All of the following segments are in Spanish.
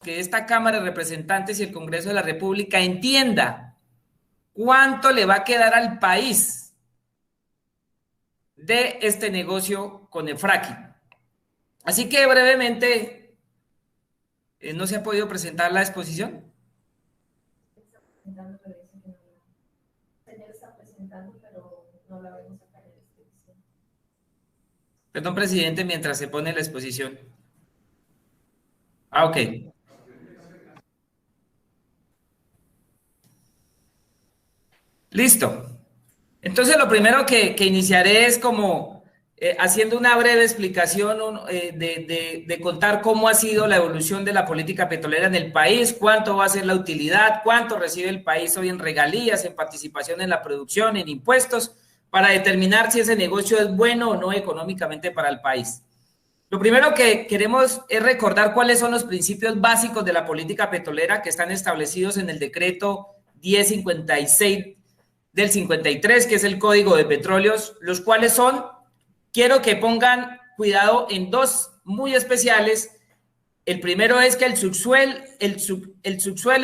que esta Cámara de Representantes y el Congreso de la República entienda cuánto le va a quedar al país de este negocio con el fracking. Así que brevemente, ¿no se ha podido presentar la exposición? Perdón, presidente, mientras se pone la exposición. Ah, ok. Listo. Entonces, lo primero que iniciaré es como haciendo una breve explicación de contar cómo ha sido la evolución de la política petrolera en el país, cuánto va a ser la utilidad, cuánto recibe el país hoy en regalías, en participación en la producción, en impuestos, para determinar si ese negocio es bueno o no económicamente para el país. Lo primero que queremos es recordar cuáles son los principios básicos de la política petrolera que están establecidos en el decreto 1056 del 53, que es el Código de Petróleos, los cuales son, quiero que pongan cuidado en dos muy especiales. El primero es que el subsuelo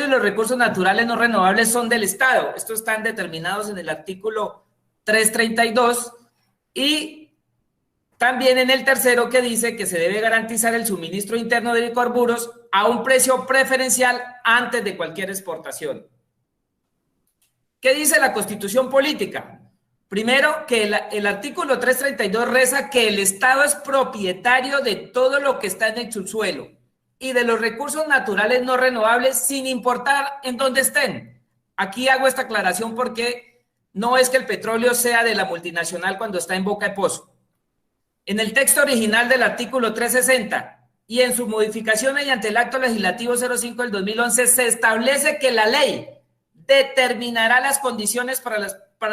y los recursos naturales no renovables son del Estado. Estos están determinados en el artículo 332 y también en el tercero, que dice que se debe garantizar el suministro interno de hidrocarburos a un precio preferencial antes de cualquier exportación. ¿Qué dice la Constitución Política? Primero, que el artículo 332 reza que el Estado es propietario de todo lo que está en el subsuelo y de los recursos naturales no renovables sin importar en dónde estén. Aquí hago esta aclaración porque no es que el petróleo sea de la multinacional cuando está en boca de pozo. En el texto original del artículo 360 y en su modificación mediante el acto legislativo 05 del 2011 se establece que la ley determinará las condiciones para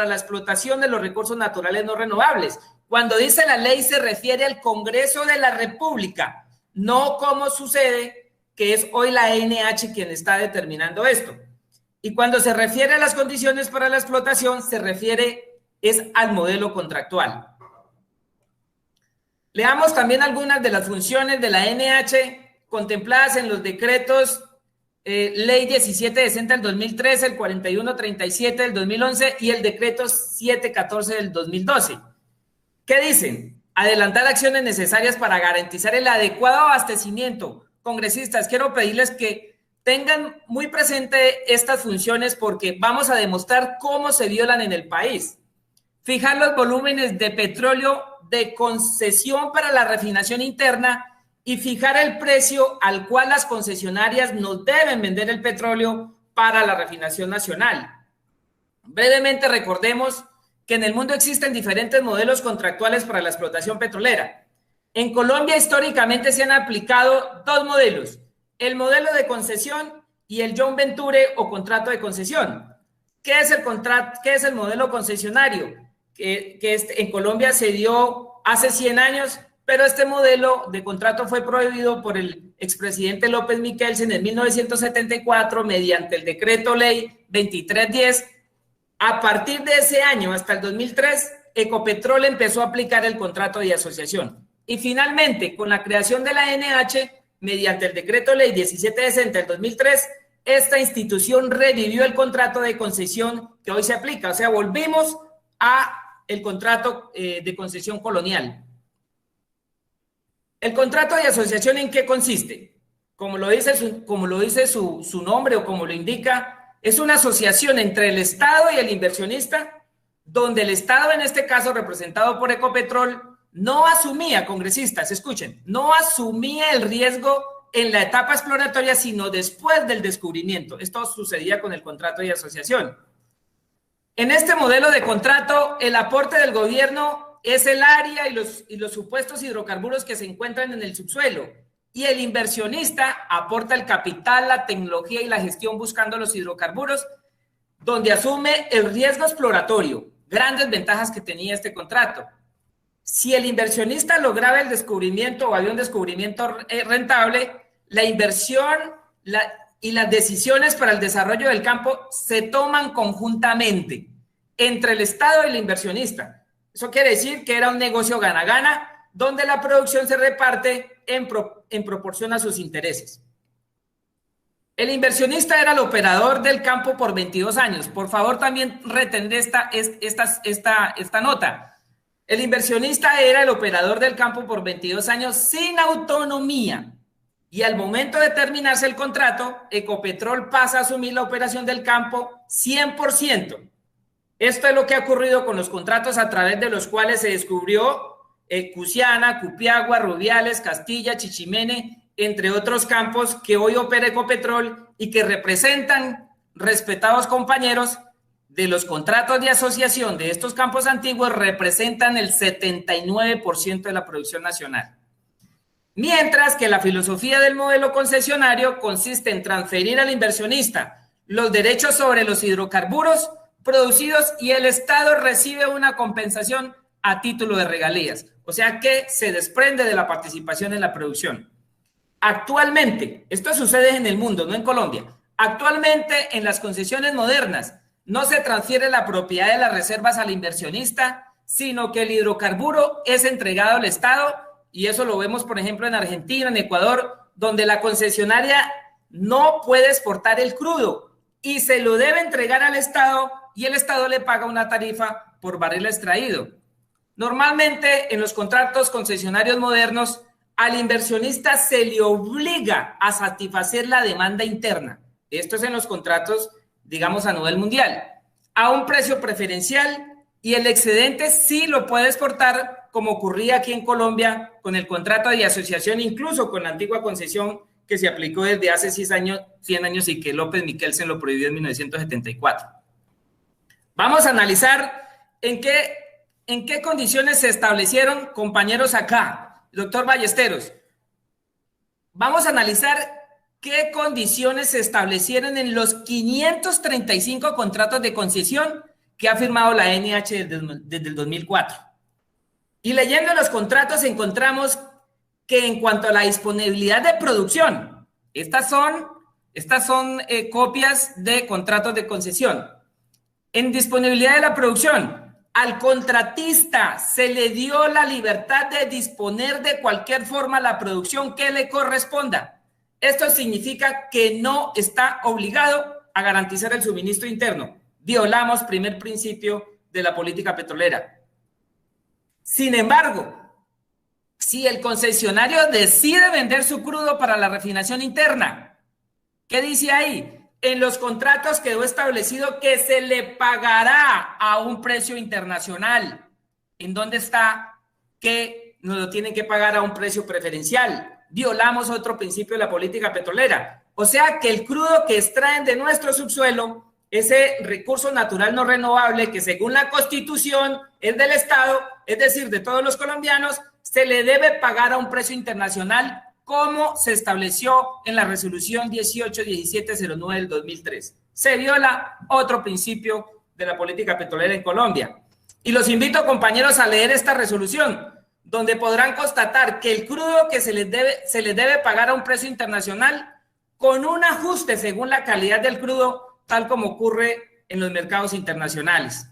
la explotación de los recursos naturales no renovables. Cuando dice la ley se refiere al Congreso de la República, no como sucede que es hoy la ANH quien está determinando esto. Y cuando se refiere a las condiciones para la explotación, se refiere al modelo contractual. Leamos también algunas de las funciones de la ANH contempladas en los decretos Ley 1760 del 2013, el 4137 del 2011 y el decreto 714 del 2012. ¿Qué dicen? Adelantar acciones necesarias para garantizar el adecuado abastecimiento. Congresistas, quiero pedirles que tengan muy presente estas funciones porque vamos a demostrar cómo se violan en el país. Fijar los volúmenes de petróleo de concesión para la refinación interna y fijar el precio al cual las concesionarias nos deben vender el petróleo para la refinación nacional. Brevemente recordemos que en el mundo existen diferentes modelos contractuales para la explotación petrolera. En Colombia históricamente se han aplicado dos modelos, el modelo de concesión y el joint venture o contrato de concesión. ¿Qué es el modelo concesionario? Que en Colombia se dio hace 100 años, pero este modelo de contrato fue prohibido por el expresidente López Michelsen en 1974 mediante el decreto ley 2310. A partir de ese año hasta el 2003, Ecopetrol empezó a aplicar el contrato de asociación. Y finalmente, con la creación de la ANH, mediante el decreto ley 1760 del 2003, esta institución revivió el contrato de concesión que hoy se aplica. O sea, volvimos a el contrato de concesión colonial. ¿El contrato de asociación en qué consiste? Como lo dice su nombre o como lo indica, es una asociación entre el Estado y el inversionista, donde el Estado, en este caso representado por Ecopetrol, no asumía, congresistas, escuchen, no asumía el riesgo en la etapa exploratoria, sino después del descubrimiento. Esto sucedía con el contrato de asociación. En este modelo de contrato, el aporte del gobierno es el área y los supuestos hidrocarburos que se encuentran en el subsuelo. Y el inversionista aporta el capital, la tecnología y la gestión buscando los hidrocarburos, donde asume el riesgo exploratorio. Grandes ventajas que tenía este contrato. Si el inversionista lograba el descubrimiento o había un descubrimiento rentable, la inversión y las decisiones para el desarrollo del campo se toman conjuntamente entre el Estado y el inversionista. Eso quiere decir que era un negocio gana-gana, donde la producción se reparte en proporción a sus intereses. El inversionista era el operador del campo por 22 años. Por favor, también retener esta nota. El inversionista era el operador del campo por 22 años sin autonomía. Y al momento de terminarse el contrato, Ecopetrol pasa a asumir la operación del campo 100%. Esto es lo que ha ocurrido con los contratos a través de los cuales se descubrió Cusiana, Cupiagua, Rubiales, Castilla, Chichimene, entre otros campos que hoy opera Ecopetrol y que representan, respetados compañeros, de los contratos de asociación de estos campos antiguos, representan el 79% de la producción nacional. Mientras que la filosofía del modelo concesionario consiste en transferir al inversionista los derechos sobre los hidrocarburos producidos y el Estado recibe una compensación a título de regalías, o sea que se desprende de la participación en la producción. Actualmente, esto sucede en el mundo, no en Colombia, actualmente en las concesiones modernas no se transfiere la propiedad de las reservas al inversionista, sino que el hidrocarburo es entregado al Estado, y eso lo vemos, por ejemplo, en Argentina, en Ecuador, donde la concesionaria no puede exportar el crudo y se lo debe entregar al Estado y el Estado le paga una tarifa por barril extraído. Normalmente, en los contratos concesionarios modernos, al inversionista se le obliga a satisfacer la demanda interna. Esto es en los contratos, digamos, a nivel mundial, a un precio preferencial, y el excedente sí lo puede exportar, como ocurría aquí en Colombia con el contrato de asociación, incluso con la antigua concesión que se aplicó desde hace 100 años y que López Michelsen lo prohibió en 1974. Vamos a analizar en qué condiciones se establecieron, compañeros acá, doctor Ballesteros. Vamos a analizar qué condiciones se establecieron en los 535 contratos de concesión que ha firmado la NH desde el 2004. Y leyendo los contratos encontramos que en cuanto a la disponibilidad de producción, estas son copias de contratos de concesión. En disponibilidad de la producción, al contratista se le dio la libertad de disponer de cualquier forma la producción que le corresponda. Esto significa que no está obligado a garantizar el suministro interno. Violamos primer principio de la política petrolera. Sin embargo, si el concesionario decide vender su crudo para la refinación interna, ¿qué dice ahí? En los contratos quedó establecido que se le pagará a un precio internacional. ¿En dónde está que nos lo tienen que pagar a un precio preferencial? Violamos otro principio de la política petrolera. O sea que el crudo que extraen de nuestro subsuelo, ese recurso natural no renovable que según la Constitución es del Estado, es decir, de todos los colombianos, se le debe pagar a un precio internacional como se estableció en la resolución 181709 del 2003. Se viola otro principio de la política petrolera en Colombia. Y los invito, compañeros, a leer esta resolución, donde podrán constatar que el crudo que se les debe pagar a un precio internacional con un ajuste según la calidad del crudo, tal como ocurre en los mercados internacionales.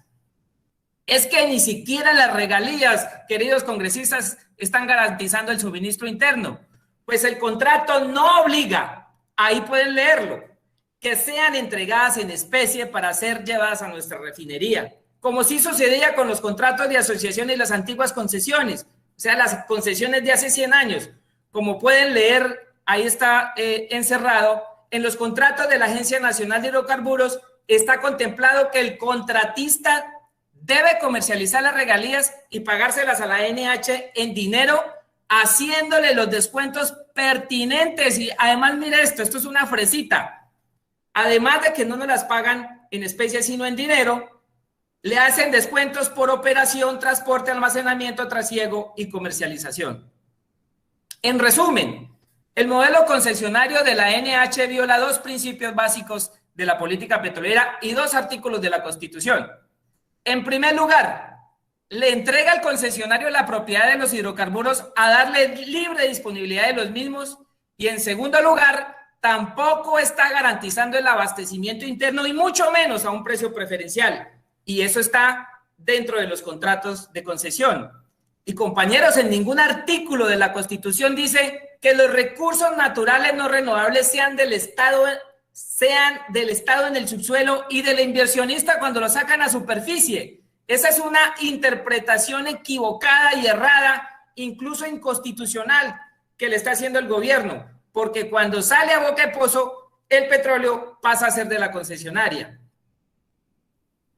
Es que ni siquiera las regalías, queridos congresistas, están garantizando el suministro interno, pues el contrato no obliga, ahí pueden leerlo, que sean entregadas en especie para ser llevadas a nuestra refinería, como sí sucedía con los contratos de asociación y las antiguas concesiones, o sea, las concesiones de hace 100 años. Como pueden leer, ahí está encerrado, en los contratos de la Agencia Nacional de Hidrocarburos está contemplado que el contratista debe comercializar las regalías y pagárselas a la NH en dinero, haciéndole los descuentos pertinentes. Y además, mire esto es una fresita. Además de que no nos las pagan en especie, sino en dinero, le hacen descuentos por operación, transporte, almacenamiento, trasiego y comercialización. En resumen, el modelo concesionario de la NH viola dos principios básicos de la política petrolera y dos artículos de la Constitución. En primer lugar, le entrega al concesionario la propiedad de los hidrocarburos a darle libre disponibilidad de los mismos, y en segundo lugar, tampoco está garantizando el abastecimiento interno y mucho menos a un precio preferencial, y eso está dentro de los contratos de concesión. Y compañeros, en ningún artículo de la Constitución dice que los recursos naturales no renovables sean del Estado sean del Estado en el subsuelo y del inversionista cuando lo sacan a superficie. Esa es una interpretación equivocada y errada, incluso inconstitucional, que le está haciendo el gobierno, porque cuando sale a boca de pozo, el petróleo pasa a ser de la concesionaria.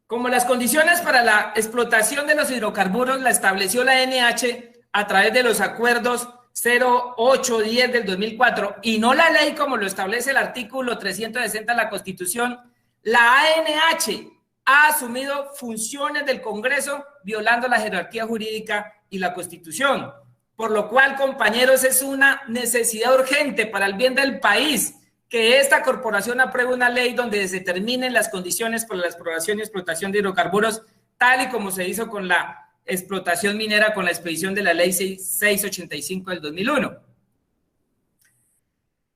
Como las condiciones para la explotación de los hidrocarburos la estableció la ANH a través de los acuerdos 0810 del 2004 y no la ley como lo establece el artículo 360 de la Constitución, la ANH ha asumido funciones del Congreso violando la jerarquía jurídica y la Constitución. Por lo cual, compañeros, es una necesidad urgente para el bien del país que esta corporación apruebe una ley donde se determinen las condiciones para la exploración y explotación de hidrocarburos, tal y como se hizo con la explotación minera con la expedición de la ley 685 del 2001.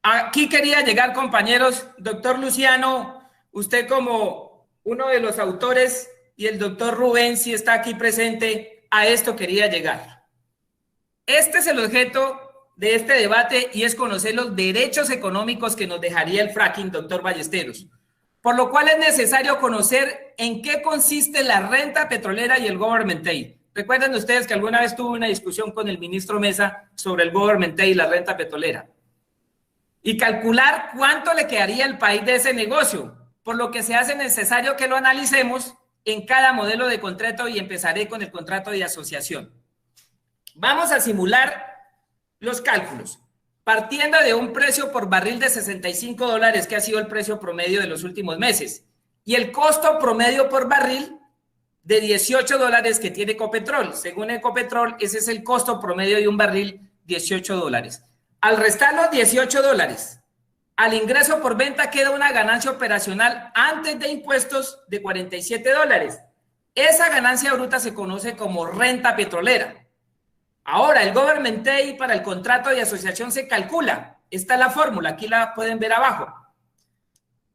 Aquí quería llegar, compañeros. Doctor Luciano, usted como uno de los autores y el doctor Rubén, si está aquí presente, a esto quería llegar. Este es el objeto de este debate y es conocer los derechos económicos que nos dejaría el fracking, doctor Ballesteros. Por lo cual es necesario conocer en qué consiste la renta petrolera y el government aid. Recuerden ustedes que alguna vez tuve una discusión con el ministro Mesa sobre el government aid y la renta petrolera. Y calcular cuánto le quedaría al país de ese negocio, por lo que se hace necesario que lo analicemos en cada modelo de contrato y empezaré con el contrato de asociación. Vamos a simular los cálculos, partiendo de un precio por barril de $65, que ha sido el precio promedio de los últimos meses, y el costo promedio por barril de $18 que tiene Ecopetrol. Según Ecopetrol, ese es el costo promedio de un barril, $18. Al restar los $18, al ingreso por venta queda una ganancia operacional antes de impuestos de $47. Esa ganancia bruta se conoce como renta petrolera. Ahora, el government aid para el contrato de asociación se calcula. Esta es la fórmula, aquí la pueden ver abajo.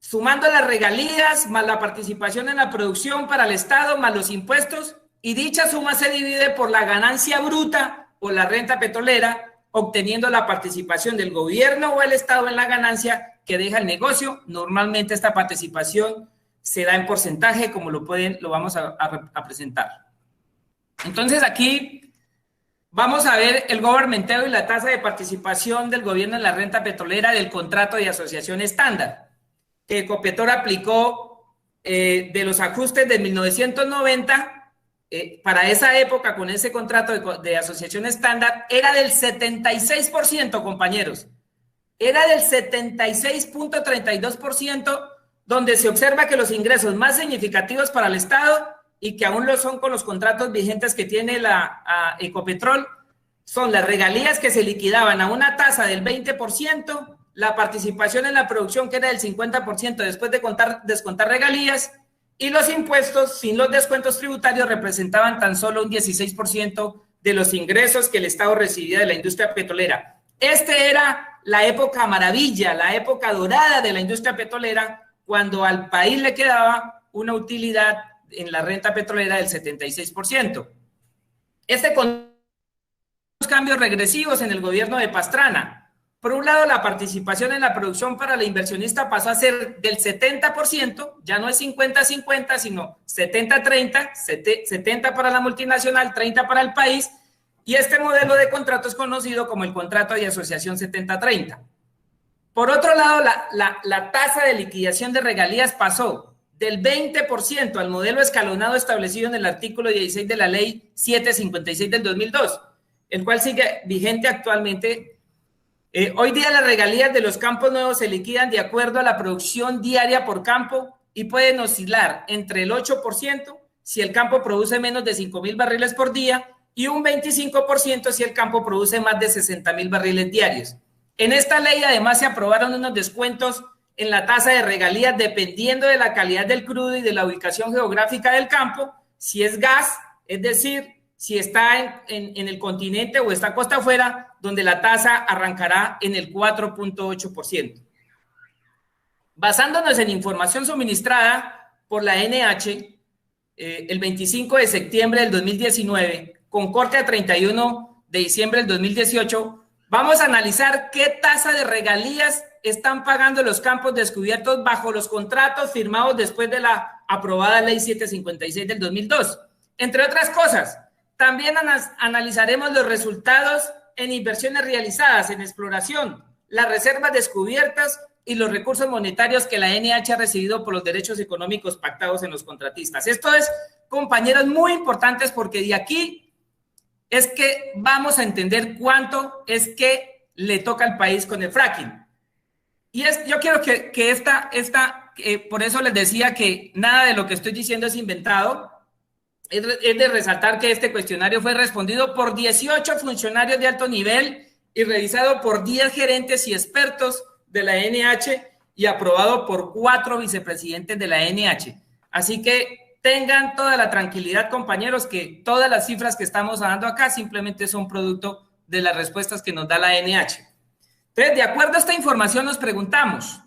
Sumando las regalías más la participación en la producción para el Estado más los impuestos, y dicha suma se divide por la ganancia bruta o la renta petrolera, obteniendo la participación del gobierno o el Estado en la ganancia que deja el negocio. Normalmente esta participación se da en porcentaje, como lo vamos a presentar. Entonces aquí vamos a ver el government aid y la tasa de participación del gobierno en la renta petrolera del contrato de asociación estándar, que Ecopetrol aplicó de los ajustes de 1990, para esa época con ese contrato de asociación estándar, era del 76%, compañeros. Era del 76.32%, donde se observa que los ingresos más significativos para el Estado y que aún lo son con los contratos vigentes que tiene la Ecopetrol, son las regalías que se liquidaban a una tasa del 20%, la participación en la producción que era del 50% después de descontar regalías, y los impuestos sin los descuentos tributarios representaban tan solo un 16% de los ingresos que el Estado recibía de la industria petrolera. Este era la época maravilla, la época dorada de la industria petrolera, cuando al país le quedaba una utilidad en la renta petrolera del 76%. Con los cambios regresivos en el gobierno de Pastrana. Por un lado, la participación en la producción para el inversionista pasó a ser del 70%, ya no es 50-50, sino 70-30, 70 para la multinacional, 30 para el país, y este modelo de contrato es conocido como el contrato de asociación 70-30. Por otro lado, la tasa de liquidación de regalías pasó del 20% al modelo escalonado establecido en el artículo 16 de la ley 756 del 2002, el cual sigue vigente actualmente. Hoy día las regalías de los campos nuevos se liquidan de acuerdo a la producción diaria por campo y pueden oscilar entre el 8% si el campo produce menos de 5,000 barriles por día y un 25% si el campo produce más de 60,000 barriles diarios. En esta ley además se aprobaron unos descuentos en la tasa de regalías dependiendo de la calidad del crudo y de la ubicación geográfica del campo, si es gas, es decir, si está en el continente o está costa afuera, donde la tasa arrancará en el 4.8%. Basándonos en información suministrada por la ANH, el 25 de septiembre del 2019, con corte a 31 de diciembre del 2018, Vamos a analizar qué tasa de regalías están pagando los campos descubiertos bajo los contratos firmados después de la aprobada Ley 756 del 2002. Entre otras cosas, también analizaremos los resultados en inversiones realizadas en exploración, las reservas descubiertas y los recursos monetarios que la NH ha recibido por los derechos económicos pactados en los contratistas. Esto es, compañeros, muy importantes porque de aquí es que vamos a entender cuánto es que le toca al país con el fracking. Y yo quiero que por eso les decía que nada de lo que estoy diciendo es inventado. Es de resaltar que este cuestionario fue respondido por 18 funcionarios de alto nivel y revisado por 10 gerentes y expertos de la NH y aprobado por 4 vicepresidentes de la NH. Así que tengan toda la tranquilidad, compañeros, que todas las cifras que estamos dando acá simplemente son producto de las respuestas que nos da la NH. Entonces, de acuerdo a esta información, nos preguntamos,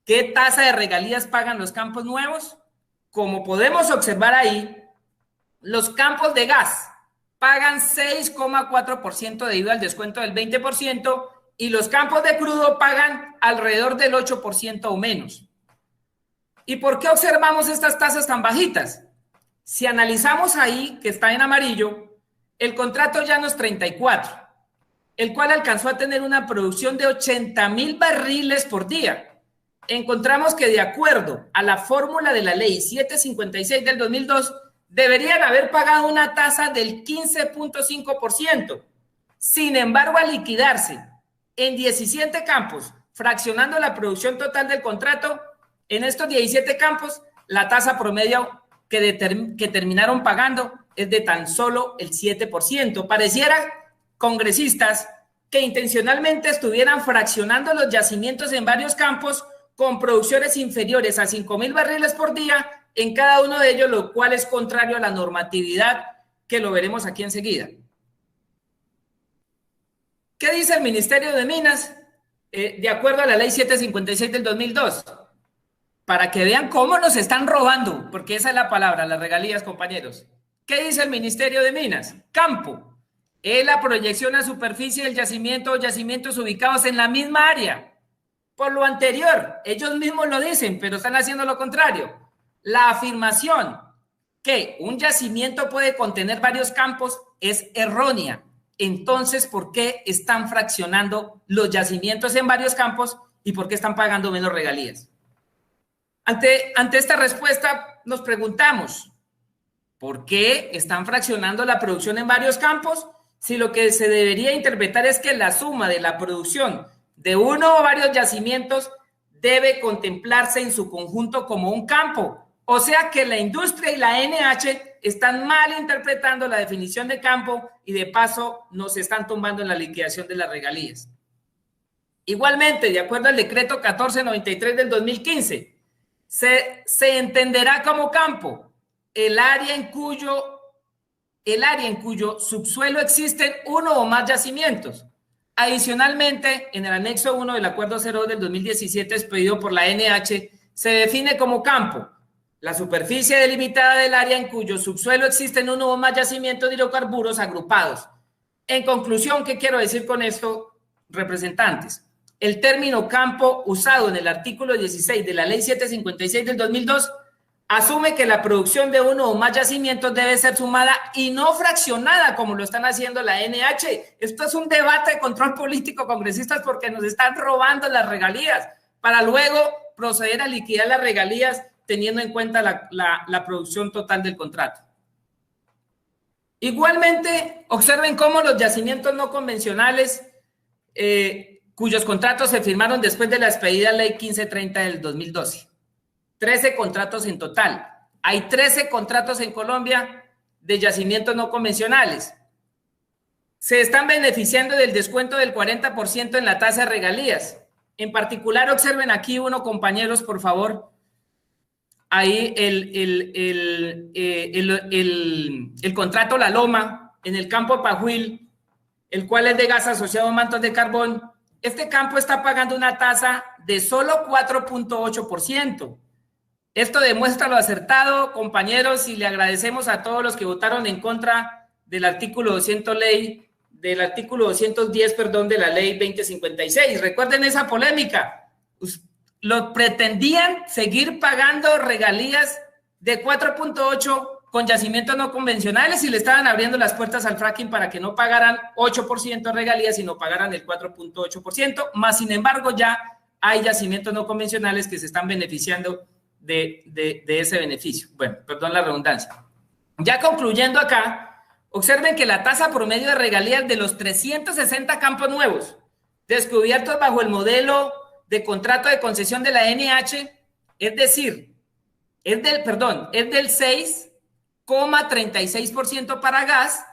¿qué tasa de regalías pagan los campos nuevos? Como podemos observar ahí, los campos de gas pagan 6,4% debido al descuento del 20% y los campos de crudo pagan alrededor del 8% o menos. ¿Y por qué observamos estas tasas tan bajitas? Si analizamos ahí, que está en amarillo, el contrato Llanos 34, el cual alcanzó a tener una producción de 80,000 barriles por día. Encontramos que de acuerdo a la fórmula de la ley 756 del 2002, deberían haber pagado una tasa del 15,5%. Sin embargo, al liquidarse en 17 campos, fraccionando la producción total del contrato, en estos 17 campos, la tasa promedio que terminaron pagando es de tan solo el 7%. Pareciera, congresistas, que intencionalmente estuvieran fraccionando los yacimientos en varios campos con producciones inferiores a 5,000 barriles por día en cada uno de ellos, lo cual es contrario a la normatividad, que lo veremos aquí enseguida. ¿Qué dice el Ministerio de Minas? De acuerdo a la ley 756 del 2002, para que vean cómo nos están robando, porque esa es la palabra, las regalías, compañeros. ¿Qué dice el Ministerio de Minas? Campo es la proyección a superficie del yacimiento o yacimientos ubicados en la misma área. Por lo anterior, ellos mismos lo dicen, pero están haciendo lo contrario. La afirmación que un yacimiento puede contener varios campos es errónea. Entonces, ¿por qué están fraccionando los yacimientos en varios campos y por qué están pagando menos regalías? Ante esta respuesta nos preguntamos, ¿por qué están fraccionando la producción en varios campos? Si lo que se debería interpretar es que la suma de la producción de uno o varios yacimientos debe contemplarse en su conjunto como un campo. O sea que la industria y la NH están mal interpretando la definición de campo y de paso nos están tumbando en la liquidación de las regalías. Igualmente, de acuerdo al decreto 1493 del 2015, se entenderá como campo el área en cuyo subsuelo existen uno o más yacimientos. Adicionalmente, en el anexo 1 del acuerdo 02 del 2017 expedido por la NH, se define como campo la superficie delimitada del área en cuyo subsuelo existen uno o más yacimientos de hidrocarburos agrupados. En conclusión, ¿qué quiero decir con esto, representantes? El término campo usado en el artículo 16 de la ley 756 del 2002 asume que la producción de uno o más yacimientos debe ser sumada y no fraccionada como lo están haciendo la NH. Esto es un debate de control político, congresistas, porque nos están robando las regalías para luego proceder a liquidar las regalías teniendo en cuenta la producción total del contrato. Igualmente, observen cómo los yacimientos no convencionales cuyos contratos se firmaron después de la expedida ley 1530 del 2012. 13 contratos en total. Hay 13 contratos en Colombia de yacimientos no convencionales. Se están beneficiando del descuento del 40% en la tasa de regalías. En particular, observen aquí uno, compañeros, por favor. Ahí el contrato La Loma en el campo Pajuil, el cual es de gas asociado a mantos de carbón. Este campo está pagando una tasa de solo 4,8%. Esto demuestra lo acertado, compañeros, y le agradecemos a todos los que votaron en contra del artículo 200 ley del artículo 210, perdón, de la ley 2056. Recuerden esa polémica. Lo pretendían seguir pagando regalías de 4.8 con yacimientos no convencionales y le estaban abriendo las puertas al fracking para que no pagaran 8% de regalías, sino pagaran el 4.8%, más sin embargo ya hay yacimientos no convencionales que se están beneficiando de ese beneficio. Bueno, perdón la redundancia. Ya concluyendo acá, observen que la tasa promedio de regalías de los 360 campos nuevos descubiertos bajo el modelo de contrato de concesión de la NH, es decir, es del 6,36% para gas,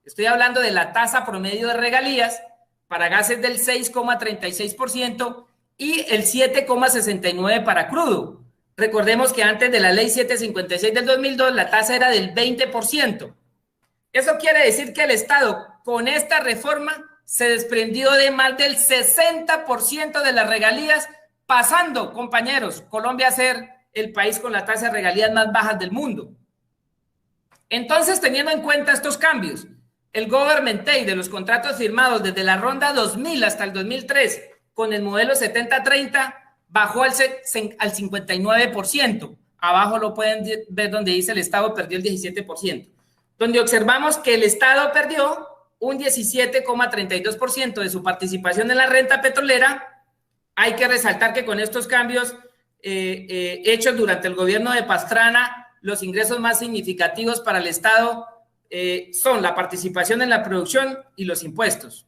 estoy hablando de la tasa promedio de regalías, para gas es del 6,36% y el 7,69% para crudo. Recordemos que antes de la ley 756 del 2002 la tasa era del 20%. Eso quiere decir que el Estado con esta reforma se desprendió de más del 60% de las regalías, pasando, compañeros, Colombia a ser el país con la tasa de regalías más bajas del mundo. Entonces, teniendo en cuenta estos cambios, el Government Take de los contratos firmados desde la ronda 2000 hasta el 2003 con el modelo 70-30 bajó al 59%. Abajo lo pueden ver donde dice el Estado perdió el 17%. Donde observamos que el Estado perdió un 17,32% de su participación en la renta petrolera. Hay que resaltar que con estos cambios hechos durante el gobierno de Pastrana, los ingresos más significativos para el Estado son la participación en la producción y los impuestos.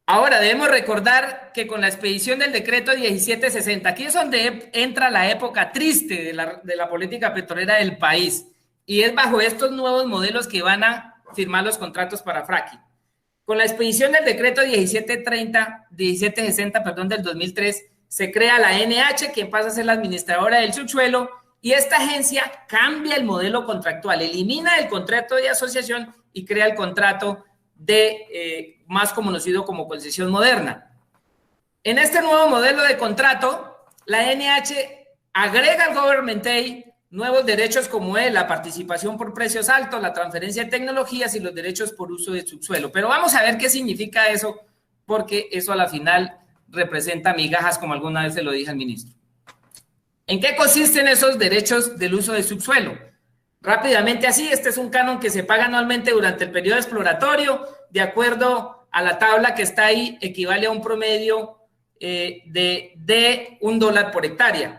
Ahora, debemos recordar que con la expedición del decreto 1760, aquí es donde entra la época triste de la política petrolera del país, y es bajo estos nuevos modelos que van a firmar los contratos para fracking. Con la expedición del decreto 1760, del 2003, se crea la NH, que pasa a ser la administradora del subsuelo, y esta agencia cambia el modelo contractual, elimina el contrato de asociación y crea el contrato más conocido como concesión moderna. En este nuevo modelo de contrato, la NH agrega al Government Take nuevos derechos como la participación por precios altos, la transferencia de tecnologías y los derechos por uso de subsuelo. Pero vamos a ver qué significa eso, porque eso a la final representa migajas, como alguna vez se lo dije al ministro. ¿En qué consisten esos derechos del uso de subsuelo? Rápidamente así, este es un canon que se paga anualmente durante el periodo exploratorio, de acuerdo a la tabla que está ahí, equivale a un promedio de $1 por hectárea.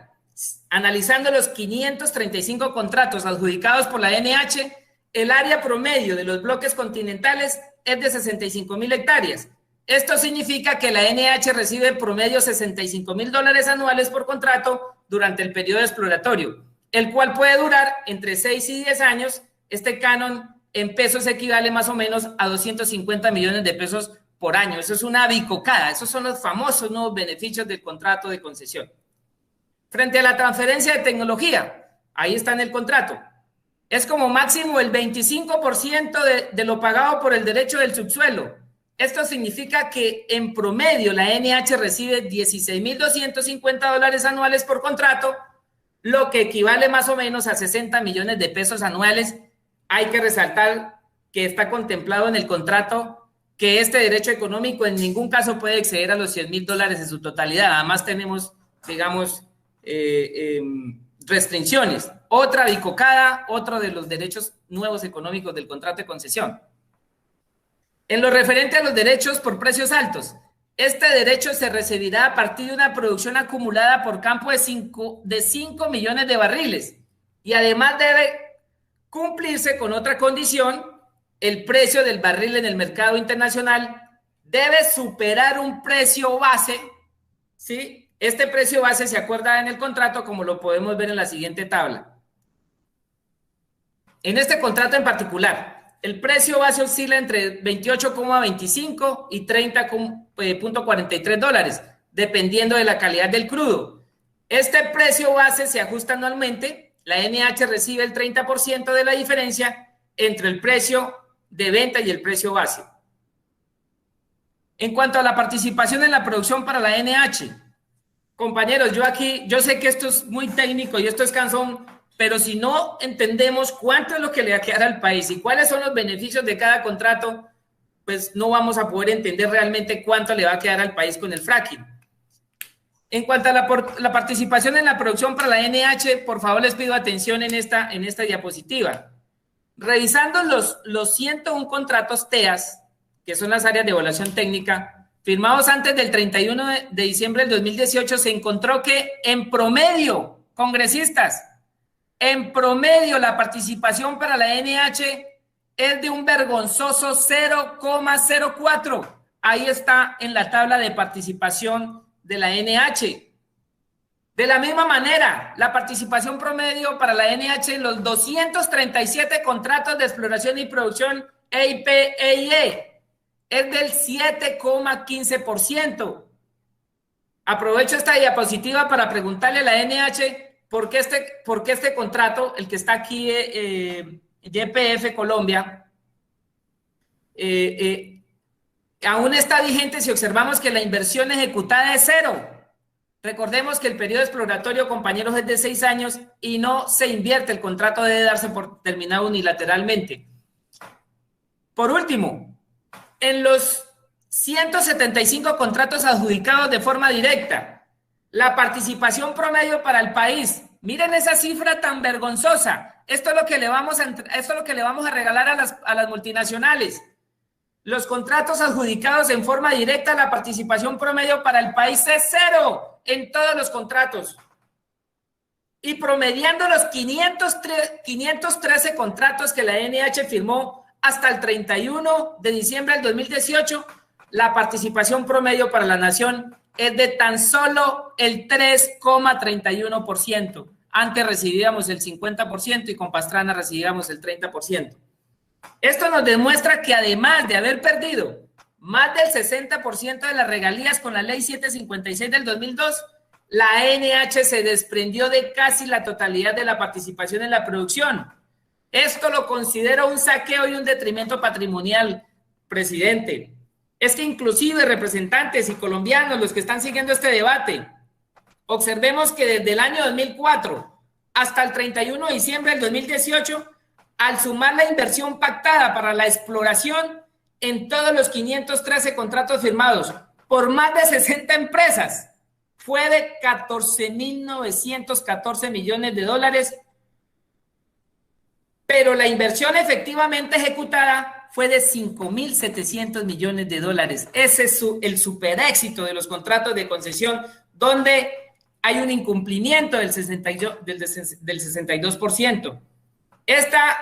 Analizando los 535 contratos adjudicados por la NH, el área promedio de los bloques continentales es de 65,000 hectáreas. Esto significa que la NH recibe en promedio $65,000 anuales por contrato durante el periodo exploratorio, el cual puede durar entre 6 y 10 años. Este canon en pesos equivale más o menos a 250 millones de pesos por año. Eso es una bicocada. Esos son los famosos nuevos beneficios del contrato de concesión. Frente a la transferencia de tecnología, ahí está en el contrato, es como máximo el 25% de lo pagado por el derecho del subsuelo. Esto significa que en promedio la NH recibe $16,250 anuales por contrato, lo que equivale más o menos a 60 millones de pesos anuales. Hay que resaltar que está contemplado en el contrato que este derecho económico en ningún caso puede exceder a los $100,000 en su totalidad. Además tenemos, digamos, restricciones. Otra bicocada, otro de los derechos nuevos económicos del contrato de concesión. En lo referente a los derechos por precios altos, este derecho se recibirá a partir de una producción acumulada por campo de 5 millones de barriles, y además debe cumplirse con otra condición: el precio del barril en el mercado internacional debe superar un precio base, ¿sí? Este precio base se acuerda en el contrato, como lo podemos ver en la siguiente tabla. En este contrato en particular, el precio base oscila entre 28,25 y 30,43 dólares, dependiendo de la calidad del crudo. Este precio base se ajusta anualmente. La NH recibe el 30% de la diferencia entre el precio de venta y el precio base. En cuanto a la participación en la producción para la NH, compañeros, yo sé que esto es muy técnico y esto es cansón, pero si no entendemos cuánto es lo que le va a quedar al país y cuáles son los beneficios de cada contrato, pues no vamos a poder entender realmente cuánto le va a quedar al país con el fracking. En cuanto a la participación en la producción para la NH, por favor les pido atención en esta diapositiva. Revisando los 101 contratos TEAS, que son las áreas de evaluación técnica, firmados antes del 31 de diciembre del 2018, se encontró que en promedio, congresistas, en promedio la participación para la NH es de un vergonzoso 0,04. Ahí está en la tabla de participación de la NH. De la misma manera, la participación promedio para la NH en los 237 contratos de exploración y producción EIP-EIE es del 7,15%. Aprovecho esta diapositiva para preguntarle a la NH por qué este contrato, el que está aquí, YPF Colombia, aún está vigente si observamos que la inversión ejecutada es cero. Recordemos que el periodo exploratorio, compañeros, es de 6 años y no se invierte. El contrato debe darse por terminado unilateralmente. Por último, en los 175 contratos adjudicados de forma directa, la participación promedio para el país, miren esa cifra tan vergonzosa. Esto es lo que le vamos a regalar a las multinacionales. Los contratos adjudicados en forma directa, la participación promedio para el país es cero en todos los contratos. Y promediando los 513 contratos que la NH firmó hasta el 31 de diciembre del 2018, la participación promedio para la nación es de tan solo el 3,31%. Antes recibíamos el 50% y con Pastrana recibíamos el 30%. Esto nos demuestra que además de haber perdido más del 60% de las regalías con la ley 756 del 2002, la NH se desprendió de casi la totalidad de la participación en la producción. Esto lo considero un saqueo y un detrimento patrimonial, presidente. Es que inclusive representantes y colombianos, los que están siguiendo este debate, observemos que desde el año 2004 hasta el 31 de diciembre del 2018, al sumar la inversión pactada para la exploración en todos los 513 contratos firmados por más de 60 empresas, fue de 14.914 millones de dólares, pero la inversión efectivamente ejecutada fue de 5.700 millones de dólares. Ese es el super éxito de los contratos de concesión, donde hay un incumplimiento del 62%. Esta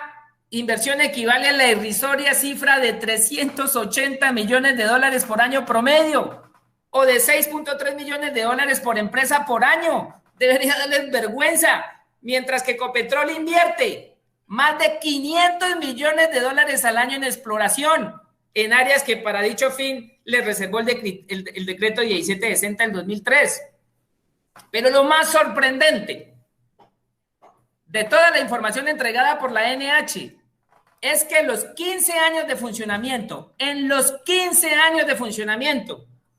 inversión equivale a la irrisoria cifra de 380 millones de dólares por año promedio, o de 6.3 millones de dólares por empresa por año. Debería darles vergüenza, mientras que Ecopetrol invierte más de 500 millones de dólares al año en exploración, en áreas que para dicho fin le reservó el decreto 1760 del 2003. Pero lo más sorprendente de toda la información entregada por la NH es que en los 15 años de funcionamiento,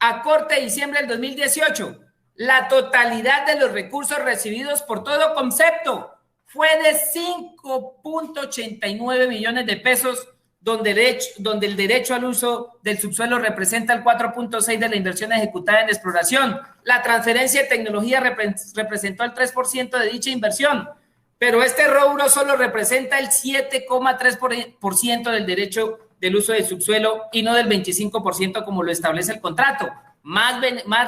a corte de diciembre del 2018, la totalidad de los recursos recibidos por todo concepto fue de 5.89 millones de pesos, donde el derecho al uso del subsuelo representa el 4.6% de la inversión ejecutada en exploración. La transferencia de tecnología representó el 3% de dicha inversión, pero este rubro solo representa el 7,3% del derecho del uso del subsuelo y no del 25% como lo establece el contrato. Más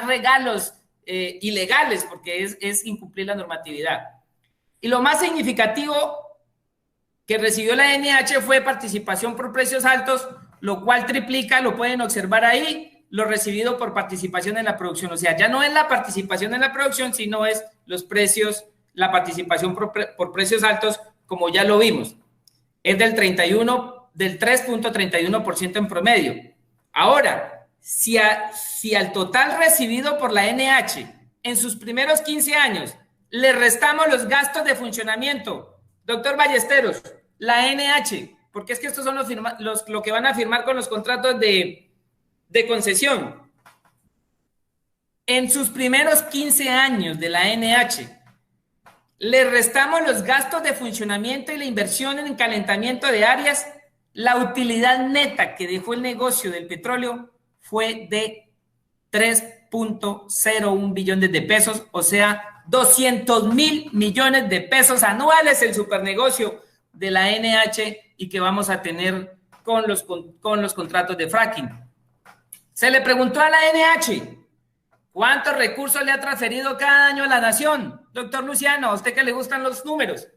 regalos ilegales, porque es incumplir la normatividad. Y lo más significativo que recibió la NH fue participación por precios altos, lo cual triplica, lo pueden observar ahí, lo recibido por participación en la producción. O sea, ya no es la participación en la producción, sino es los precios, la participación por precios altos, como ya lo vimos. Es del 3.31% en promedio. Ahora, si al total recibido por la NH en sus primeros 15 años le restamos los gastos de funcionamiento, doctor Ballesteros, la NH, porque es que estos son lo que van a firmar con los contratos de concesión. En sus primeros 15 años de la NH, le restamos los gastos de funcionamiento y la inversión en calentamiento de áreas, la utilidad neta que dejó el negocio del petróleo fue de 3.01 billones de pesos, o sea, 200.000 millones de pesos anuales el supernegocio de la NH y que vamos a tener con los contratos de fracking. Se le preguntó a la NH, ¿cuántos recursos le ha transferido cada año a la nación? Doctor Luciano, a usted que le gustan los números,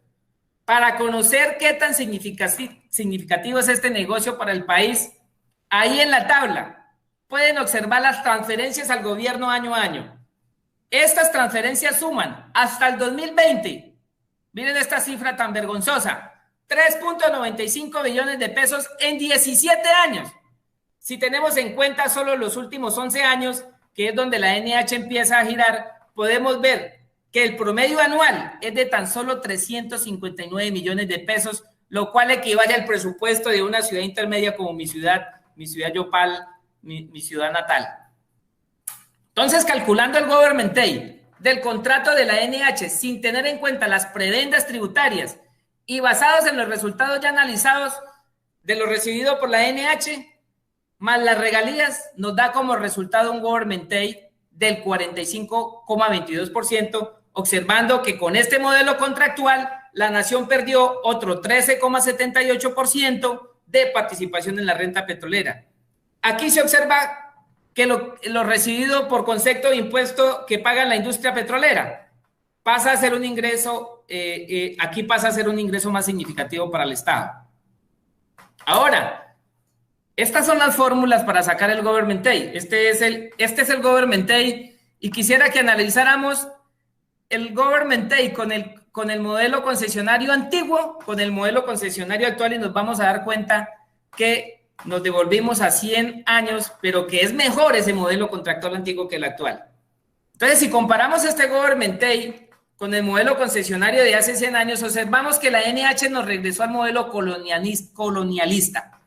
para conocer qué tan significativo es este negocio para el país, ahí en la tabla pueden observar las transferencias al gobierno año a año. Estas transferencias suman hasta el 2020. Miren esta cifra tan vergonzosa, 3.95 billones de pesos en 17 años. Si tenemos en cuenta solo los últimos 11 años, que es donde la NH empieza a girar, podemos ver que el promedio anual es de tan solo 359 millones de pesos, lo cual equivale al presupuesto de una ciudad intermedia como mi ciudad Yopal, mi ciudad natal. Entonces, calculando el Government Take del contrato de la NH sin tener en cuenta las prebendas tributarias y basados en los resultados ya analizados de lo recibido por la NH, más las regalías, nos da como resultado un Government Take del 45,22%, observando que con este modelo contractual la nación perdió otro 13,78% de participación en la renta petrolera. Aquí se observa que lo recibido por concepto de impuesto que paga la industria petrolera pasa a ser un ingreso, aquí pasa a ser un ingreso más significativo para el Estado. Ahora, estas son las fórmulas para sacar el Government Take. Este es el Government Take y quisiera que analizáramos el Government Take con el modelo concesionario antiguo, con el modelo concesionario actual y nos vamos a dar cuenta que nos devolvimos a 100 años, pero que es mejor ese modelo contractual antiguo que el actual. Entonces, si comparamos este Government Take con el modelo concesionario de hace 100 años, observamos que la NH nos regresó al modelo colonialista,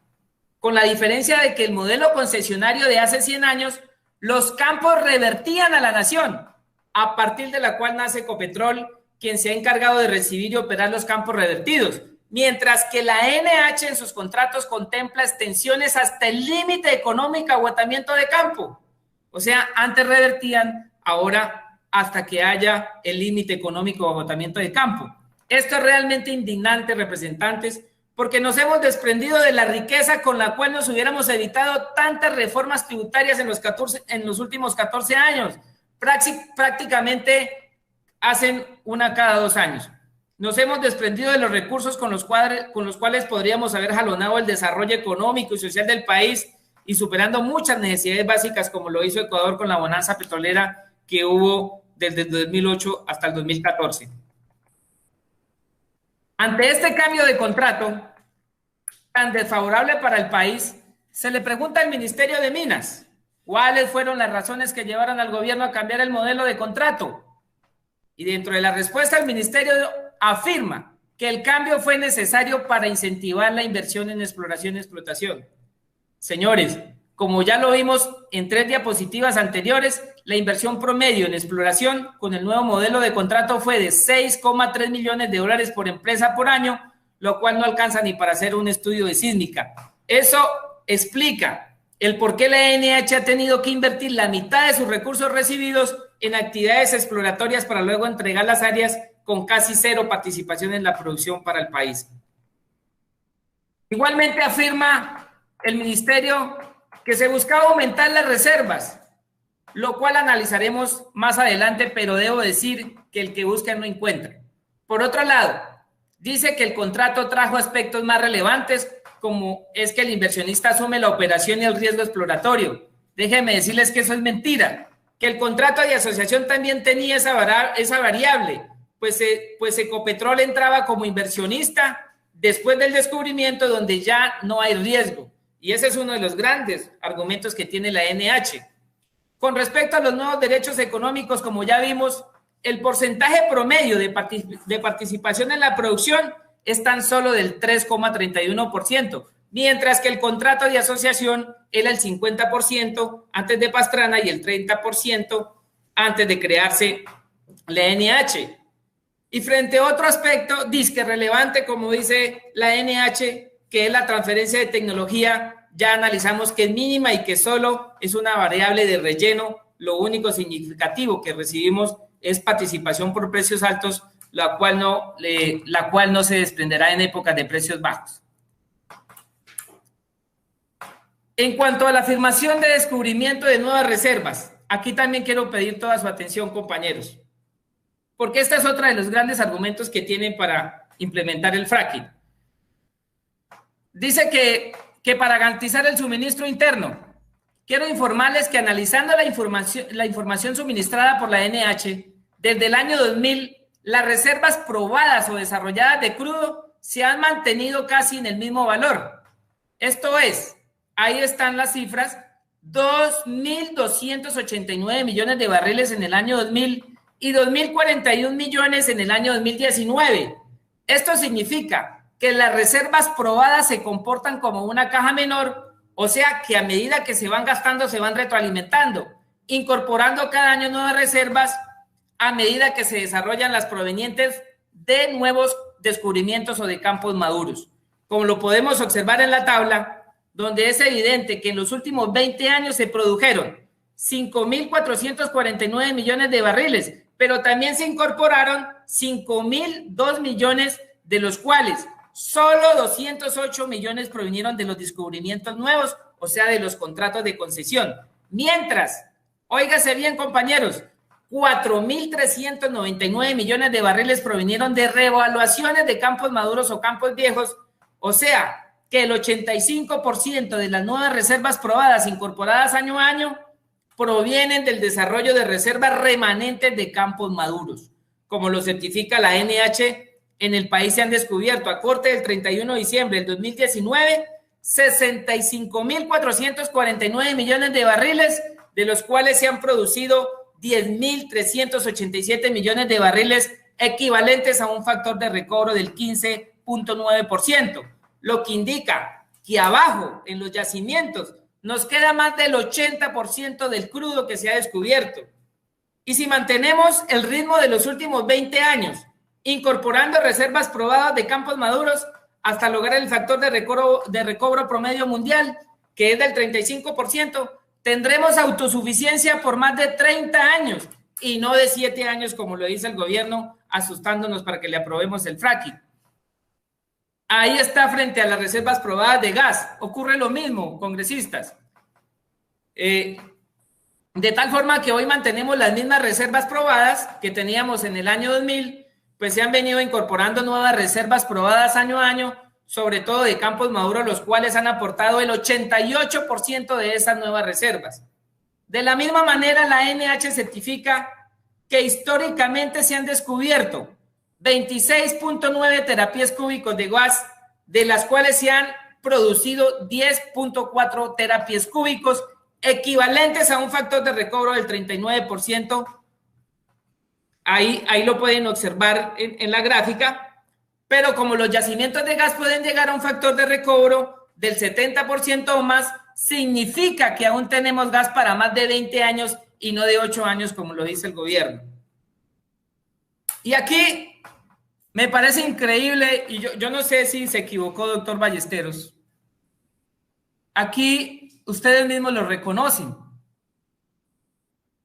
con la diferencia de que el modelo concesionario de hace 100 años, los campos revertían a la nación, a partir de la cual nace Ecopetrol, quien se ha encargado de recibir y operar los campos revertidos, mientras que la NH en sus contratos contempla extensiones hasta el límite económico de agotamiento de campo. O sea, antes revertían, ahora hasta que haya el límite económico de agotamiento de campo. Esto es realmente indignante, representantes, porque nos hemos desprendido de la riqueza con la cual nos hubiéramos evitado tantas reformas tributarias en los últimos 14 años. Prácticamente hacen una cada 2 años. Nos hemos desprendido de los recursos con los cuales podríamos haber jalonado el desarrollo económico y social del país y superando muchas necesidades básicas como lo hizo Ecuador con la bonanza petrolera que hubo desde el 2008 hasta el 2014. Ante este cambio de contrato tan desfavorable para el país, se le pregunta al Ministerio de Minas cuáles fueron las razones que llevaron al gobierno a cambiar el modelo de contrato. Y dentro de la respuesta, el ministerio afirma que el cambio fue necesario para incentivar la inversión en exploración y explotación. Señores, como ya lo vimos en 3 diapositivas anteriores, la inversión promedio en exploración con el nuevo modelo de contrato fue de 6,3 millones de dólares por empresa por año, lo cual no alcanza ni para hacer un estudio de sísmica. Eso explica el por qué la NH ha tenido que invertir la mitad de sus recursos recibidos en actividades exploratorias para luego entregar las áreas con casi 0 participación en la producción para el país. Igualmente afirma el ministerio que se buscaba aumentar las reservas, lo cual analizaremos más adelante, pero debo decir que el que busca no encuentra. Por otro lado, dice que el contrato trajo aspectos más relevantes, como es que el inversionista asume la operación y el riesgo exploratorio. Déjenme decirles que eso es mentira, que el contrato de asociación también tenía esa variable, pues Ecopetrol entraba como inversionista después del descubrimiento donde ya no hay riesgo. Y ese es uno de los grandes argumentos que tiene la NH. Con respecto a los nuevos derechos económicos, como ya vimos, el porcentaje promedio de participación en la producción es tan solo del 3,31%, mientras que el contrato de asociación era el 50% antes de Pastrana y el 30% antes de crearse la NH. Y frente a otro aspecto, disque relevante, como dice la NH, que es la transferencia de tecnología, ya analizamos que es mínima y que solo es una variable de relleno. Lo único significativo que recibimos es participación por precios altos, la cual no se desprenderá en épocas de precios bajos. En cuanto a la afirmación de descubrimiento de nuevas reservas, aquí también quiero pedir toda su atención, compañeros, porque esta es otra de los grandes argumentos que tienen para implementar el fracking. Dice que para garantizar el suministro interno, quiero informarles que analizando la información suministrada por la NH, desde el año 2000, las reservas probadas o desarrolladas de crudo se han mantenido casi en el mismo valor. Esto es, ahí están las cifras, 2.289 millones de barriles en el año 2000 y 2.041 millones en el año 2019. Esto significa que las reservas probadas se comportan como una caja menor, o sea que a medida que se van gastando se van retroalimentando, incorporando cada año nuevas reservas a medida que se desarrollan las provenientes de nuevos descubrimientos o de campos maduros. Como lo podemos observar en la tabla, donde es evidente que en los últimos 20 años se produjeron 5.449 millones de barriles, pero también se incorporaron 5.002 millones, de los cuales solo 208 millones provinieron de los descubrimientos nuevos, o sea, de los contratos de concesión. Mientras, óigase bien, compañeros, 4.399 millones de barriles provinieron de reevaluaciones de campos maduros o campos viejos, o sea, que el 85% de las nuevas reservas probadas incorporadas año a año provienen del desarrollo de reservas remanentes de campos maduros. Como lo certifica la NH, en el país se han descubierto a corte del 31 de diciembre del 2019 65.449 millones de barriles, de los cuales se han producido 10.387 millones de barriles, equivalentes a un factor de recobro del 15.9%, lo que indica que abajo, en los yacimientos, nos queda más del 80% del crudo que se ha descubierto. Y si mantenemos el ritmo de los últimos 20 años, incorporando reservas probadas de campos maduros hasta lograr el factor de recobro promedio mundial, que es del 35%, tendremos autosuficiencia por más de 30 años y no de 7 años, como lo dice el gobierno, asustándonos para que le aprobemos el fracking. Ahí está frente a las reservas probadas de gas. Ocurre lo mismo, congresistas. De tal forma que hoy mantenemos las mismas reservas probadas que teníamos en el año 2000, pues se han venido incorporando nuevas reservas probadas año a año, sobre todo de campos maduros, los cuales han aportado el 88% de esas nuevas reservas. De la misma manera, la NH certifica que históricamente se han descubierto 26.9 terapiés cúbicos de gas, de las cuales se han producido 10.4 terapiés cúbicos, equivalentes a un factor de recobro del 39%. Ahí lo pueden observar en la gráfica, pero como los yacimientos de gas pueden llegar a un factor de recobro del 70% o más, significa que aún tenemos gas para más de 20 años y no de 8 años, como lo dice el gobierno. Y aquí me parece increíble, y yo no sé si se equivocó, doctor Ballesteros. Aquí ustedes mismos lo reconocen,